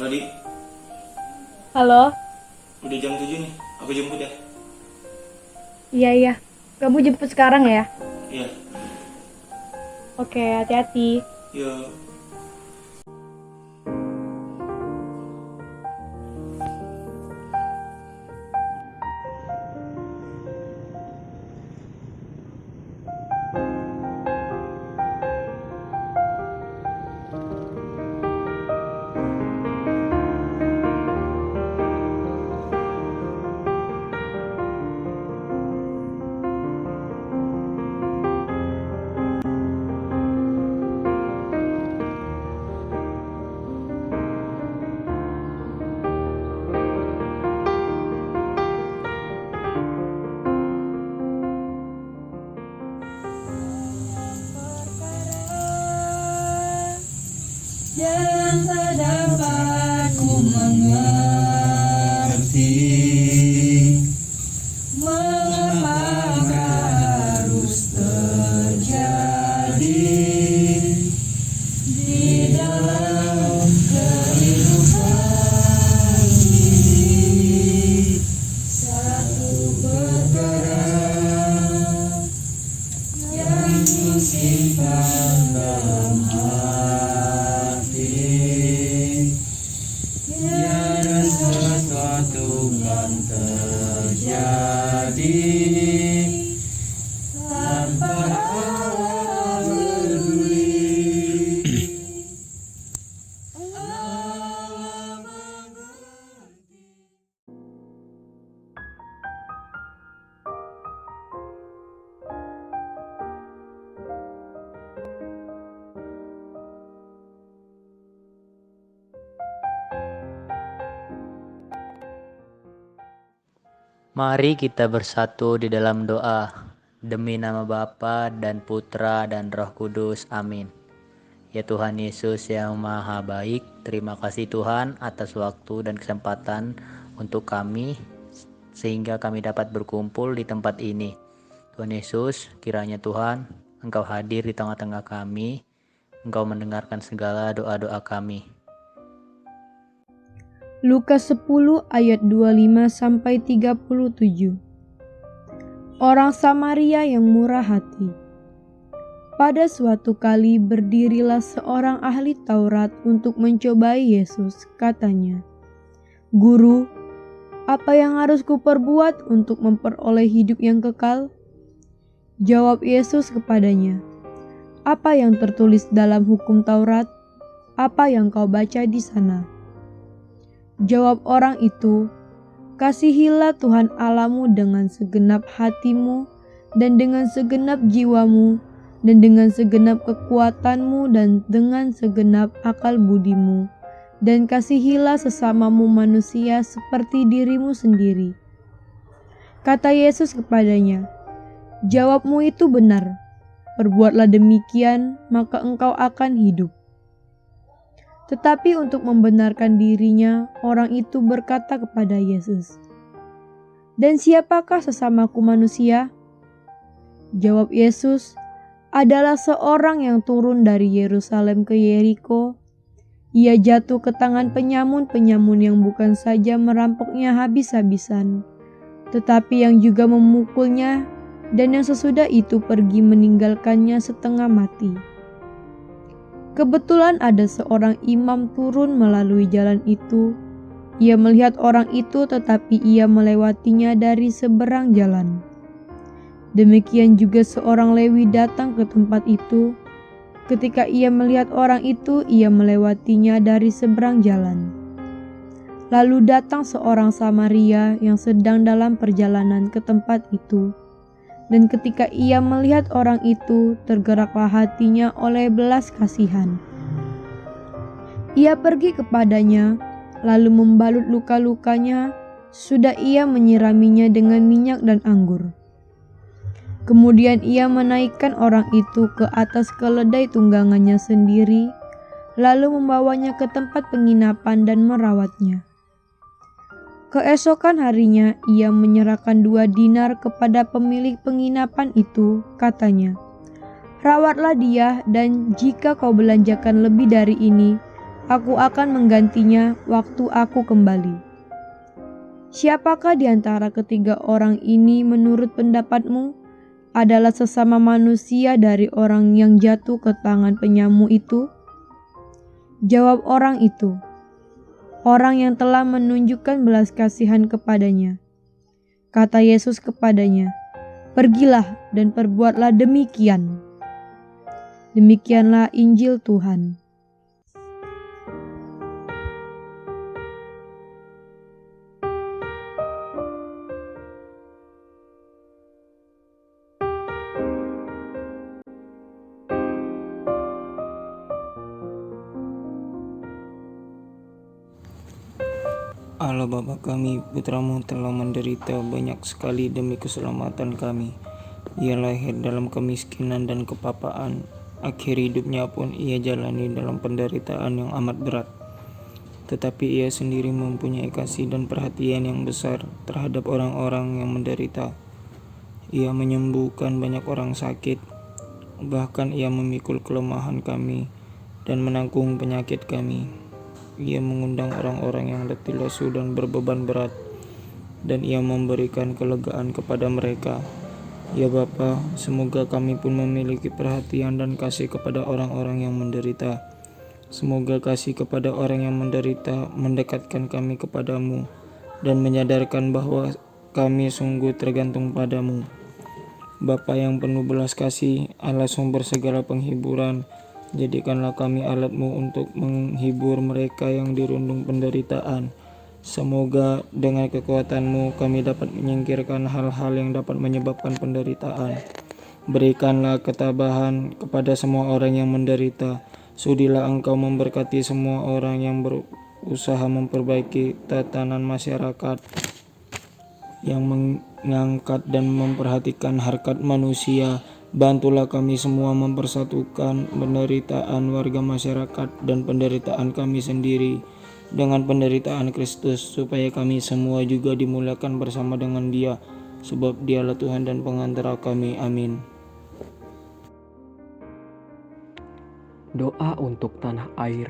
Nodi, Halo? udah jam 7 nih. Aku jemput ya. Iya. Kamu jemput sekarang ya? Iya. Oke, hati-hati. Yuk. Yang tak dapat ku mengerti, mengapa harus terjadi di dalam kehidupan ini. Satu perkara yang ku simpan dalam hati, tiada sesuatu yang terjadi tanpa Allah peduli. Allah mengerti. Mari kita bersatu di dalam doa, demi nama Bapa dan Putra dan Roh Kudus. Amin. Ya Tuhan Yesus yang Maha Baik, terima kasih Tuhan atas waktu dan kesempatan untuk kami, sehingga kami dapat berkumpul di tempat ini. Tuhan Yesus, kiranya Tuhan, Engkau hadir di tengah-tengah kami, Engkau mendengarkan segala doa-doa kami. Lukas 10 ayat 25-37. Orang Samaria yang murah hati. Pada suatu kali berdirilah seorang ahli Taurat untuk mencobai Yesus. Katanya, "Guru, apa yang harus kuperbuat untuk memperoleh hidup yang kekal?" Jawab Yesus kepadanya, "Apa yang tertulis dalam hukum Taurat? Apa yang kau baca di sana?" Jawab orang itu, "Kasihilah Tuhan Allahmu dengan segenap hatimu, dan dengan segenap jiwamu, dan dengan segenap kekuatanmu, dan dengan segenap akal budimu. Dan kasihilah sesamamu manusia seperti dirimu sendiri." Kata Yesus kepadanya, "Jawabmu itu benar. Perbuatlah demikian, maka engkau akan hidup." Tetapi untuk membenarkan dirinya, orang itu berkata kepada Yesus, "Dan siapakah sesamaku manusia?" Jawab Yesus, "Adalah seorang yang turun dari Yerusalem ke Yeriko. Ia jatuh ke tangan penyamun-penyamun yang bukan saja merampoknya habis-habisan, tetapi yang juga memukulnya, dan yang sesudah itu pergi meninggalkannya setengah mati. Kebetulan ada seorang imam turun melalui jalan itu. Ia melihat orang itu, tetapi ia melewatinya dari seberang jalan. Demikian juga seorang Lewi datang ke tempat itu. Ketika ia melihat orang itu, ia melewatinya dari seberang jalan. Lalu datang seorang Samaria yang sedang dalam perjalanan ke tempat itu. Dan ketika ia melihat orang itu, tergeraklah hatinya oleh belas kasihan. Ia pergi kepadanya, lalu membalut luka-lukanya, sudah ia menyiraminya dengan minyak dan anggur. Kemudian ia menaikkan orang itu ke atas keledai tunggangannya sendiri, lalu membawanya ke tempat penginapan dan merawatnya. Keesokan harinya ia menyerahkan 2 dinar kepada pemilik penginapan itu, katanya, "Rawatlah dia, dan jika kau belanjakan lebih dari ini, Aku akan menggantinya waktu aku kembali. Siapakah di antara ketiga orang ini menurut pendapatmu adalah sesama manusia dari orang yang jatuh ke tangan penyamu itu? Jawab orang itu, orang yang telah menunjukkan belas kasihan kepadanya. Kata Yesus kepadanya, "Pergilah dan perbuatlah demikian." Demikianlah Injil Tuhan. Allah Bapa kami, Putramu telah menderita banyak sekali demi keselamatan kami. Ia lahir dalam kemiskinan dan kepapaan. Akhir hidupnya pun ia jalani dalam penderitaan yang amat berat. Tetapi ia sendiri mempunyai kasih dan perhatian yang besar terhadap orang-orang yang menderita. Ia menyembuhkan banyak orang sakit, bahkan ia memikul kelemahan kami dan menanggung penyakit kami. Ia mengundang orang-orang yang letih lesu dan berbeban berat, dan ia memberikan kelegaan kepada mereka. Ya Bapa, semoga kami pun memiliki perhatian dan kasih kepada orang-orang yang menderita. Semoga kasih kepada orang yang menderita mendekatkan kami kepadamu dan menyadarkan bahwa kami sungguh tergantung padamu. Bapa yang penuh belas kasih, Allah sumber segala penghiburan, jadikanlah kami alat-Mu untuk menghibur mereka yang dirundung penderitaan. Semoga dengan kekuatan-Mu kami dapat menyingkirkan hal-hal yang dapat menyebabkan penderitaan. Berikanlah ketabahan kepada semua orang yang menderita. Sudilah Engkau memberkati semua orang yang berusaha memperbaiki tatanan masyarakat, yang mengangkat dan memperhatikan harkat manusia. Bantulah kami semua mempersatukan penderitaan warga masyarakat dan penderitaan kami sendiri dengan penderitaan Kristus, supaya kami semua juga dimuliakan bersama dengan Dia, sebab Dialah Tuhan dan pengantara kami. Amin. Doa untuk tanah air.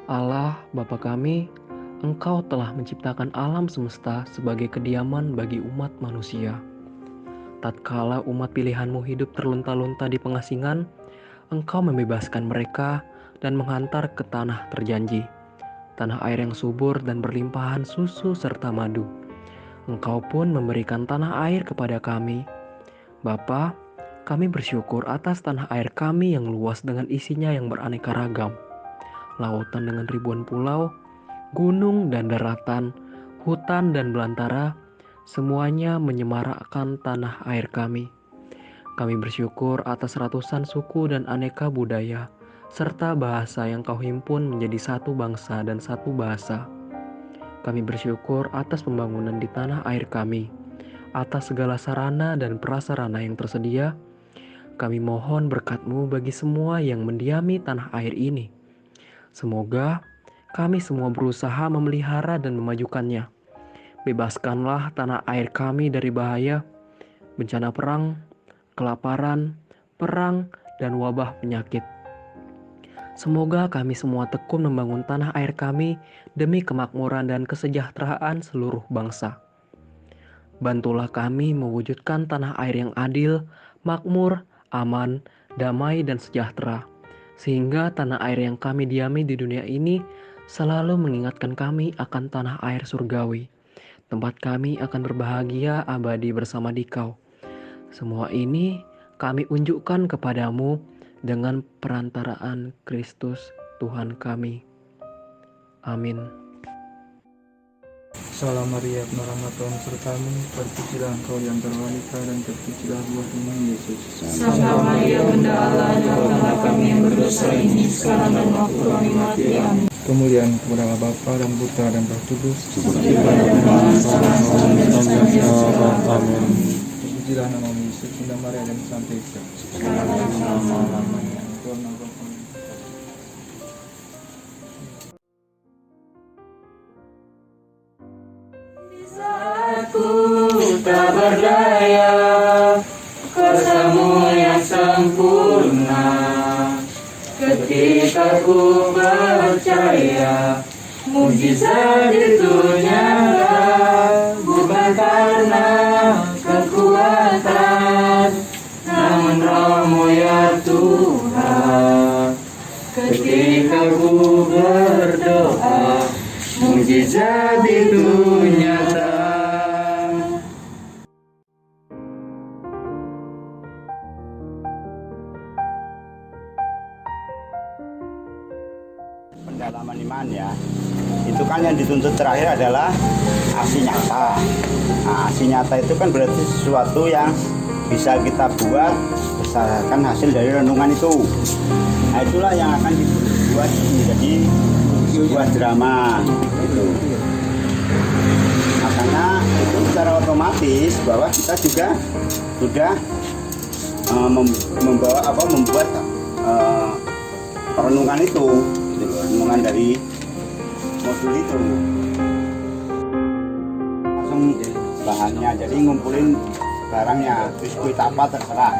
Allah, Bapa kami, Engkau telah menciptakan alam semesta sebagai kediaman bagi umat manusia. Tatkala umat pilihan-Mu hidup terlunta-lunta di pengasingan, Engkau membebaskan mereka dan menghantar ke tanah terjanji, tanah air yang subur dan berlimpahan susu serta madu. Engkau pun memberikan tanah air kepada kami. Bapa, kami bersyukur atas tanah air kami yang luas dengan isinya yang beraneka ragam. Lautan dengan ribuan pulau, gunung dan daratan, hutan dan belantara, semuanya menyemarakkan tanah air kami. Kami bersyukur atas ratusan suku dan aneka budaya, serta bahasa yang Kau himpun menjadi satu bangsa dan satu bahasa. Kami bersyukur atas pembangunan di tanah air kami, atas segala sarana dan prasarana yang tersedia. Kami mohon berkat-Mu bagi semua yang mendiami tanah air ini. Semoga kami semua berusaha memelihara dan memajukannya. Bebaskanlah tanah air kami dari bahaya, bencana perang, kelaparan, perang, dan wabah penyakit. Semoga kami semua tekun membangun tanah air kami demi kemakmuran dan kesejahteraan seluruh bangsa. Bantulah kami mewujudkan tanah air yang adil, makmur, aman, damai, dan sejahtera, sehingga tanah air yang kami diami di dunia ini selalu mengingatkan kami akan tanah air surgawi, tempat kami akan berbahagia abadi bersama Dikau. Semua ini kami unjukkan kepadamu dengan perantaraan Kristus Tuhan kami. Amin. Salam Maria, penuh rahmat Tuhan sertamu, terpujilah Engkau di antara wanita dan terpujilah buah tubuhmu Yesus. Santa Maria, Bunda Allah, doakanlah kami yang berdosa ini sekarang dan waktu kami mati. Amin. Kemuliaan kepada Allah Bapa dan Putra dan Roh Kudus. Amin. Terpujilah namamu Yesus, Bunda Maria dan Santa Isa. Sekarang dan selama-lamanya. Tuhan Allah kami. Aku tak berdaya, kuasamu yang sempurna. Ketika aku percaya mujizat itu nyata, bukan karena kekuatan, namun Roh-Mu ya Tuhan. Ketika ku berdoa, mujizat itu nyata. Pendalaman iman ya, itu kan yang dituntut terakhir adalah aksi nyata. Nah, aksi nyata itu kan berarti sesuatu yang bisa kita buat berdasarkan hasil dari renungan itu. Nah, itulah yang akan dibuat menjadi sebuah drama gitu. Makanya itu secara otomatis bahwa kita juga sudah membuat perenungan itu, renungan dari modul itu. Langsung bahannya, jadi ngumpulin barangnya, biskuit apa terserah.